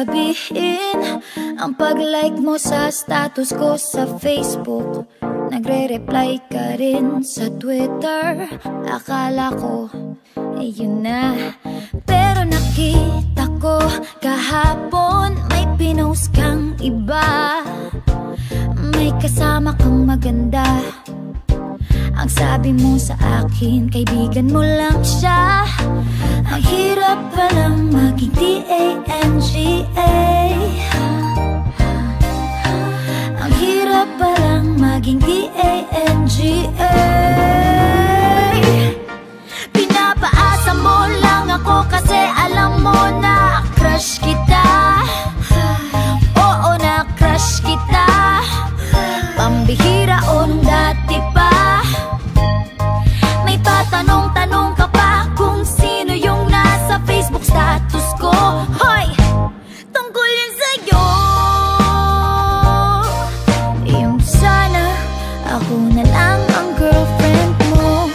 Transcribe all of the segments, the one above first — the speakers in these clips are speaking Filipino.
sabihin ang pag-like mo sa status ko sa Facebook. Nagre-reply ka rin sa Twitter. Akala ko, yun na. Pero nakita ko kahapon may pinost kang iba. May kasama kang maganda. Ang sabi mo sa akin, kaibigan mo lang siya. Ang hirap palang maging D-A-N-G-A. Ang hirap palang maging D-A-N-G-A. Pinapaasa mo lang ako kasi alam mo na crush kita. Oo, na crush kita. Pambihira o nung dati pa. May patanong-tanong ka pa kung sino yung nasa Facebook status ko. Hoy! Tungkol yun sa'yo. Yung sana ako na lang ang girlfriend mo.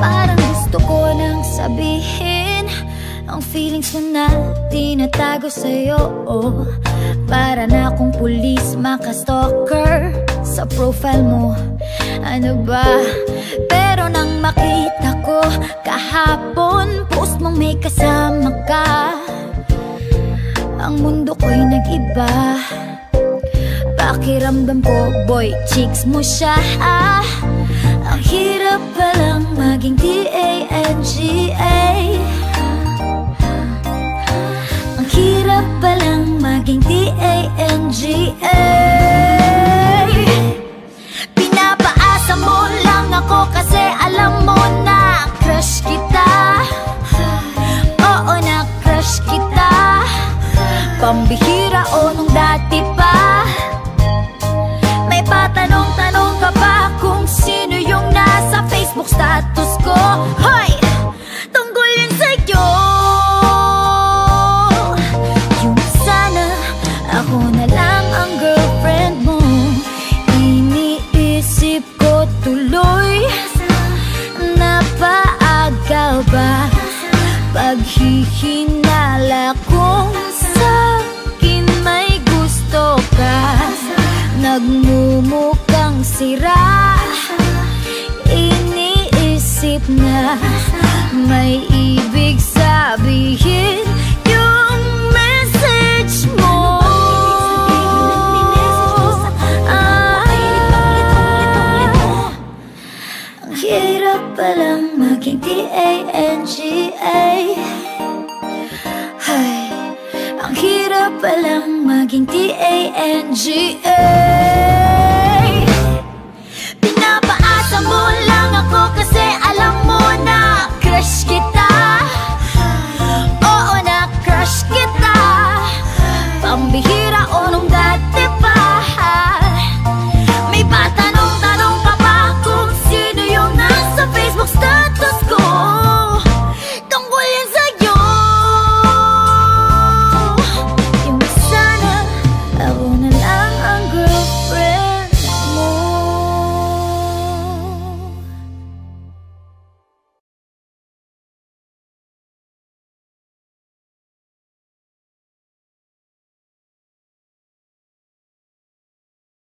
Parang gusto ko nang sabihin ang feelings ko na tinatago sa'yo. Para na akong pulis, maka-stalker sa profile mo. Ano ba? Pero nang makita ko kahapon post mong may kasama ka, ang mundo ko'y nag-iba. Pakiramdam ko, boy, chicks mo siya. Ang hirap palang maging D-A-N-G-A. Ang hirap palang maging D-A-N-G-A. Pinapaasa mo lang ako kasi alam mo na crush kita. Oo, na crush kita. Pambihira o nung dati pa. May patanong-tanong ka pa kung sino yung nasa Facebook status ko. Hoy! Tungkol yun sa'yo. Yung sana ako na lang ang girlfriend mo. Iniisip ko tuloy, napaaga ba paghihinala kung sa'kin may gusto ka. Nagmumukhang sira, iniisip na may ibig sabihin yung message mo. Ang hirap palang maging D-A-N-G-A. Ay, ang hirap palang maging D-A-N-G-A. Pinapaasa mo lang ako kasi alam mo na